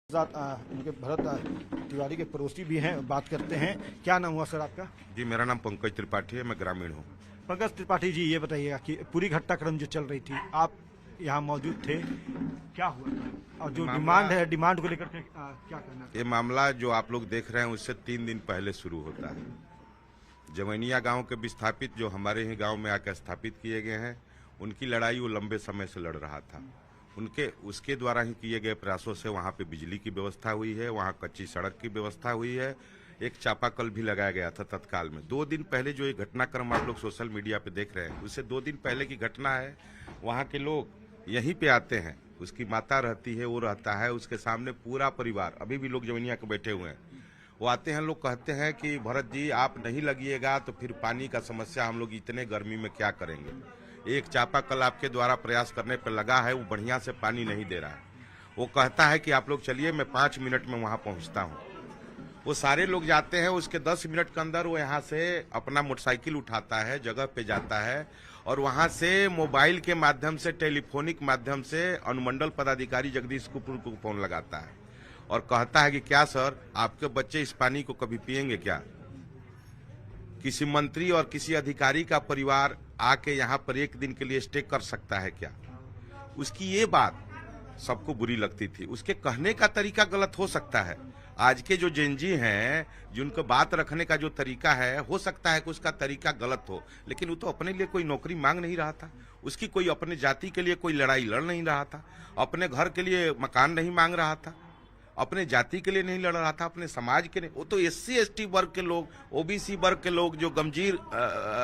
इनके भरत तिवारी के पड़ोसी भी हैं, बात करते हैं। क्या नाम हुआ सर आपका? जी, मेरा नाम पंकज त्रिपाठी है, मैं ग्रामीण हूँ। पंकज त्रिपाठी जी, ये बताइएगा कि पूरी घटनाक्रम जो चल रही थी, आप यहाँ मौजूद थे, क्या हुआ था और जो डिमांड है, डिमांड को लेकर के क्या कहना है? ये मामला जो आप लोग देख रहे हैं उससे 3 दिन पहले शुरू होता है। जवैनिया गांव के विस्थापित जो हमारे ही गांव में आकर स्थापित किए गए हैं, उनकी लड़ाई वो लंबे समय से लड़ रहा था। उसके द्वारा ही किए गए प्रयासों से वहाँ पे बिजली की व्यवस्था हुई है, वहाँ कच्ची सड़क की व्यवस्था हुई है, एक चापाकल भी लगाया गया था तत्काल में। 2 दिन पहले जो ये घटनाक्रम आप लोग सोशल मीडिया पे देख रहे हैं, उससे 2 दिन पहले की घटना है। वहाँ के लोग यहीं पे आते हैं, उसकी माता रहती है, वो रहता है, उसके सामने पूरा परिवार, अभी भी लोग जवैनिया के बैठे हुए हैं, वो आते हैं। लोग कहते हैं कि भरत जी आप नहीं लगिएगा तो फिर पानी का समस्या हम लोग इतने गर्मी में क्या करेंगे। एक चापाकल आपके द्वारा प्रयास करने पर लगा है, वो बढ़िया से पानी नहीं दे रहा है। वो कहता है कि आप लोग चलिए, मैं 5 मिनट में वहाँ पहुँचता हूँ। वो सारे लोग जाते हैं, उसके 10 मिनट के अंदर वो यहाँ से अपना मोटरसाइकिल उठाता है, जगह पे जाता है और वहाँ से मोबाइल के माध्यम से, टेलीफोनिक माध्यम से अनुमंडल पदाधिकारी जगदीश कुपुर को फोन लगाता है और कहता है कि क्या सर, आपके बच्चे इस पानी को कभी पिएंगे क्या? किसी मंत्री और किसी अधिकारी का परिवार आके यहाँ पर 1 दिन के लिए स्टे कर सकता है क्या? उसकी ये बात सबको बुरी लगती थी। उसके कहने का तरीका गलत हो सकता है। आज के जो जेनजी हैं, जिनको बात रखने का जो तरीका है, हो सकता है कि उसका तरीका गलत हो, लेकिन वो तो अपने लिए कोई नौकरी मांग नहीं रहा था। उसकी कोई अपने जाति के लिए कोई लड़ाई लड़ नहीं रहा था, अपने घर के लिए मकान नहीं मांग रहा था, अपने जाति के लिए नहीं लड़ रहा था, अपने समाज के लिए। वो तो SC ST वर्ग के लोग, OBC वर्ग के लोग जो गमजीर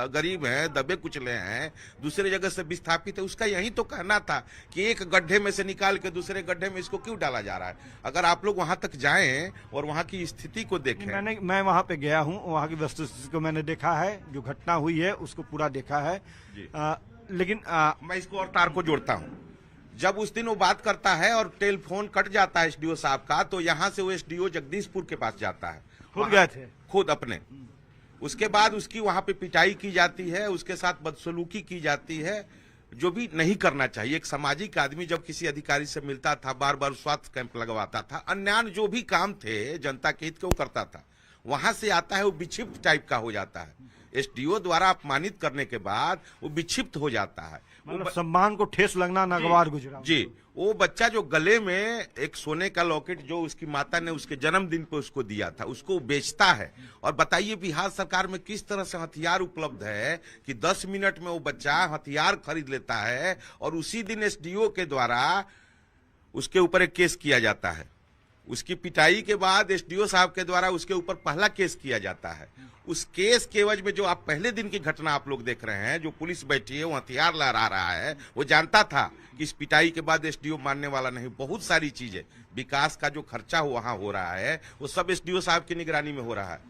गरीब हैं, दबे कुचले हैं, दूसरे जगह से विस्थापित है, उसका यही तो कहना था कि एक गड्ढे में से निकाल के दूसरे गड्ढे में इसको क्यों डाला जा रहा है। अगर आप लोग वहां तक जाएं और वहां की स्थिति को देखें। मैं वहां पे गया हूं, वहां की वस्तुस्थिति को मैंने देखा है, जो घटना हुई है उसको पूरा देखा है। लेकिन मैं इसको और तार को जोड़ता हूँ। जब उस दिन वो बात करता है और टेलीफोन कट जाता है SDO साहब का, तो यहाँ से वो SDO जगदीशपुर के पास जाता है, खुद गए थे, खुद अपने। उसके बाद उसकी वहां पे पिटाई की जाती है, उसके साथ बदसलूकी की जाती है, जो भी नहीं करना चाहिए। एक सामाजिक आदमी जब किसी अधिकारी से मिलता था, बार बार स्वास्थ्य कैंप लगवाता था, अन्य जो भी काम थे जनता के हित के वो करता था, वहां से आता है वो विक्षिप्त टाइप का हो जाता है। SDO द्वारा अपमानित करने के बाद वो विक्षिप्त हो जाता है। मतलब सम्मान को ठेस लगना नागवार गुजरा जी। वो बच्चा जो गले में एक सोने का लॉकेट जो उसकी माता ने उसके जन्मदिन पे उसको दिया था, उसको बेचता है। और बताइए बिहार सरकार में किस तरह से हथियार उपलब्ध है कि 10 मिनट में वो बच्चा हथियार खरीद लेता है और उसी दिन SDO के द्वारा उसके ऊपर एक केस किया जाता है। उसकी पिटाई के बाद SDO साहब के द्वारा उसके ऊपर पहला केस किया जाता है। उस केस के एवज में जो आप पहले दिन की घटना आप लोग देख रहे हैं, जो पुलिस बैठी है, वो हथियार लहरा रहा है, वो जानता था कि इस पिटाई के बाद SDO मानने वाला नहीं। बहुत सारी चीजें, विकास का जो खर्चा वहां हो रहा है, वो सब SDO साहब की निगरानी में हो रहा है।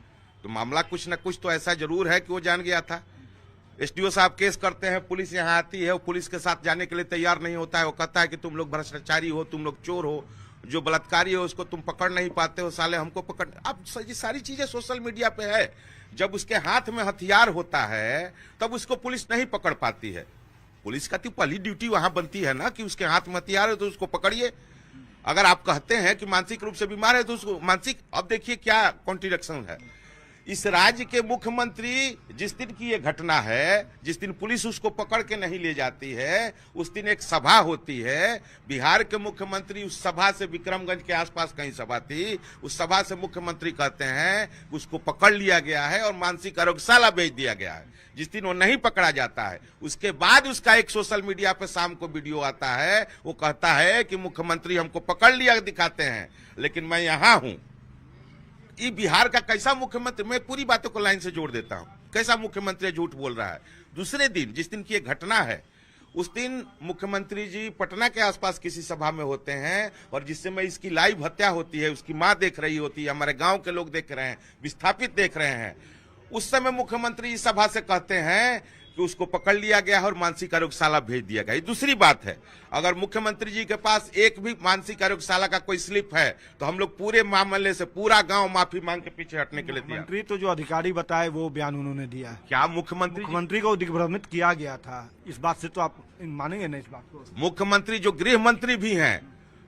तो मामला कुछ न कुछ तो ऐसा जरूर है कि वो जान गया था। SDO साहब केस करते हैं, पुलिस यहाँ आती है, वो पुलिस के साथ जाने के लिए तैयार नहीं होता है। वो कहता है कि तुम लोग भ्रष्टाचारी हो, तुम लोग चोर हो, जो बलात्कारी है उसको तुम पकड़ नहीं पाते हो, साले हमको पकड़। अब ये सारी चीजें सोशल मीडिया पे है। जब उसके हाथ में हथियार होता है तब उसको पुलिस नहीं पकड़ पाती है। पुलिस का तो पहली ड्यूटी वहां बनती है ना कि उसके हाथ में हथियार है तो उसको पकड़िए। अगर आप कहते हैं कि मानसिक रूप से बीमार है तो उसको मानसिक, अब देखिए क्या कॉन्ट्रडिक्शन है। इस राज्य के मुख्यमंत्री, जिस दिन की ये घटना है, जिस दिन पुलिस उसको पकड़ के नहीं ले जाती है, उस दिन एक सभा होती है। बिहार के मुख्यमंत्री उस सभा से, विक्रमगंज के आसपास कहीं सभा थी, उस सभा से मुख्यमंत्री कहते हैं उसको पकड़ लिया गया है और मानसिक आरोग्यशाला भेज दिया गया है। जिस दिन वो नहीं पकड़ा जाता है, उसके बाद उसका एक सोशल मीडिया पे शाम को वीडियो आता है, वो कहता है कि मुख्यमंत्री हमको पकड़ लिया दिखाते हैं, लेकिन मैं यहां हूं। ये बिहार का कैसा मुख्यमंत्री, मैं पूरी बातों को लाइन से जोड़ देता हूं, कैसा मुख्यमंत्री झूठ बोल रहा है। दूसरे दिन, जिस दिन की ये घटना है, उस दिन मुख्यमंत्री जी पटना के आसपास किसी सभा में होते हैं और जिस समय इसकी लाइव हत्या होती है, उसकी मां देख रही होती है, हमारे गांव के लोग देख रहे हैं, विस्थापित देख रहे हैं। उस समय मुख्यमंत्री इस सभा से कहते हैं कि उसको पकड़ लिया गया है और मानसिक आरोग्यशाला भेज दिया गया। ये दूसरी बात है। अगर मुख्यमंत्री जी के पास एक भी मानसिक आरोग्यशाला का कोई स्लिप है तो हम लोग पूरे मामले से पूरा गांव माफी मांग के पीछे हटने के लिए दिया। मंत्री तो जो अधिकारी बताए वो बयान उन्होंने दिया। क्या मुख्यमंत्री को दिग्भ्रमित किया गया था? इस बात से तो आप मानेंगे ना इस बात को? मुख्यमंत्री जो गृह मंत्री भी हैं,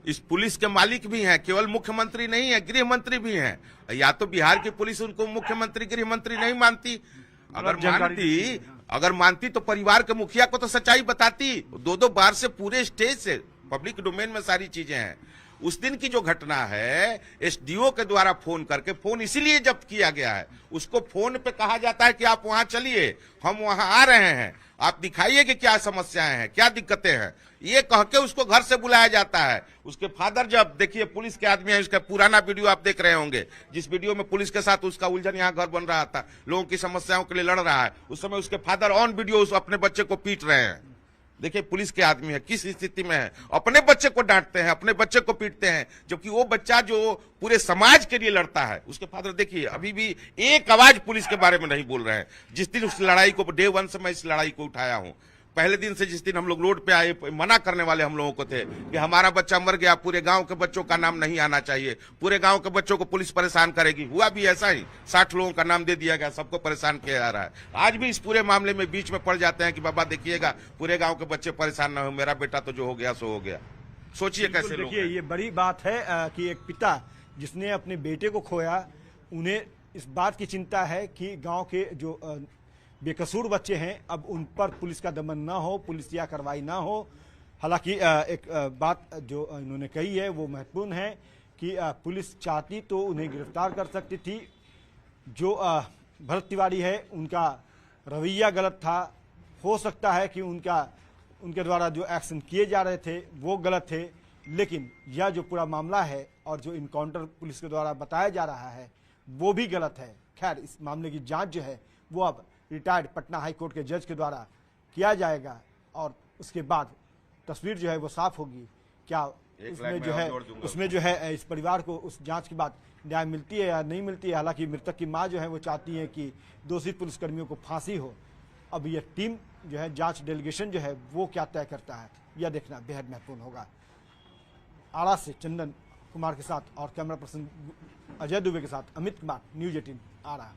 इस पुलिस के मालिक भी हैं, केवल मुख्यमंत्री नहीं है, गृह मंत्री भी हैं। या तो बिहार की पुलिस उनको मुख्यमंत्री गृह मंत्री नहीं मानती, अगर मानती तो परिवार के मुखिया को तो सच्चाई बताती। दो बार से पूरे स्टेज से पब्लिक डोमेन में सारी चीजें हैं। उस दिन की जो घटना है, एसडीओ के द्वारा फोन करके, फोन इसीलिए जब्त किया गया है, उसको फोन पे कहा जाता है कि आप वहां चलिए, हम वहां आ रहे हैं, आप दिखाइए कि क्या समस्याएं हैं, क्या दिक्कतें हैं, ये कह के उसको घर से बुलाया जाता है। उसके फादर, जब देखिए पुलिस के आदमी है, उसका पुराना वीडियो आप देख रहे होंगे, जिस वीडियो में पुलिस के साथ उसका उलझन, यहाँ घर बन रहा था, लोगों की समस्याओं के लिए लड़ रहा है, उस समय उसके फादर ऑन वीडियो उस अपने बच्चे को पीट रहे हैं। देखिए पुलिस के आदमी है किस स्थिति में है, अपने बच्चे को डांटते हैं, अपने बच्चे को पीटते हैं, जबकि वो बच्चा जो पूरे समाज के लिए लड़ता है, उसके फादर देखिए अभी भी एक आवाज पुलिस के बारे में नहीं बोल रहे हैं। जिस दिन उस लड़ाई को, डे 1 से मैं इस लड़ाई को उठाया हूं, पहले दिन से, जिस दिन हम लोग रोड पे आए, मना करने वाले हम लोगों को थे कि हमारा बच्चा मर गया, पूरे गांव के बच्चों का नाम नहीं आना चाहिए, पूरे गांव के बच्चों को पुलिस परेशान करेगी। हुआ भी ऐसा ही, 60 लोगों का नाम दे दिया गया, सबको परेशान किया जा रहा है। आज भी इस पूरे मामले में बीच में पड़ जाते हैं कि बाबा देखिएगा पूरे गाँव के बच्चे परेशान ना हो, मेरा बेटा तो जो हो गया सो हो गया। सोचिए कैसे लोग। देखिए ये बड़ी बात है कि एक पिता जिसने अपने बेटे को खोया, उन्हें इस बात की चिंता है कि गाँव के जो बेकसूर बच्चे हैं, अब उन पर पुलिस का दमन ना हो, पुलिसिया कार्रवाई ना हो। हालांकि एक बात जो इन्होंने कही है वो महत्वपूर्ण है कि पुलिस चाहती तो उन्हें गिरफ्तार कर सकती थी। जो भरत तिवारी है, उनका रवैया गलत था, हो सकता है कि उनके द्वारा जो एक्शन किए जा रहे थे वो गलत थे, लेकिन यह जो पूरा मामला है और जो इनकाउंटर पुलिस के द्वारा बताया जा रहा है वो भी गलत है। खैर, इस मामले की जाँच जो है वो अब रिटायर्ड पटना हाई कोर्ट के जज के द्वारा किया जाएगा और उसके बाद तस्वीर जो है वो साफ होगी। क्या उसमें जो है इस परिवार को उस जांच के बाद न्याय मिलती है या नहीं मिलती है। हालांकि मृतक की मां जो है वो चाहती है कि दोषी पुलिसकर्मियों को फांसी हो। अब यह टीम जो है, जांच डेलीगेशन जो है वो क्या तय करता है, यह देखना बेहद महत्वपूर्ण होगा। आरा से चंदन कुमार के साथ और कैमरा पर्सन अजय दुबे के साथ अमित कुमार, न्यूज़ 18 आरा।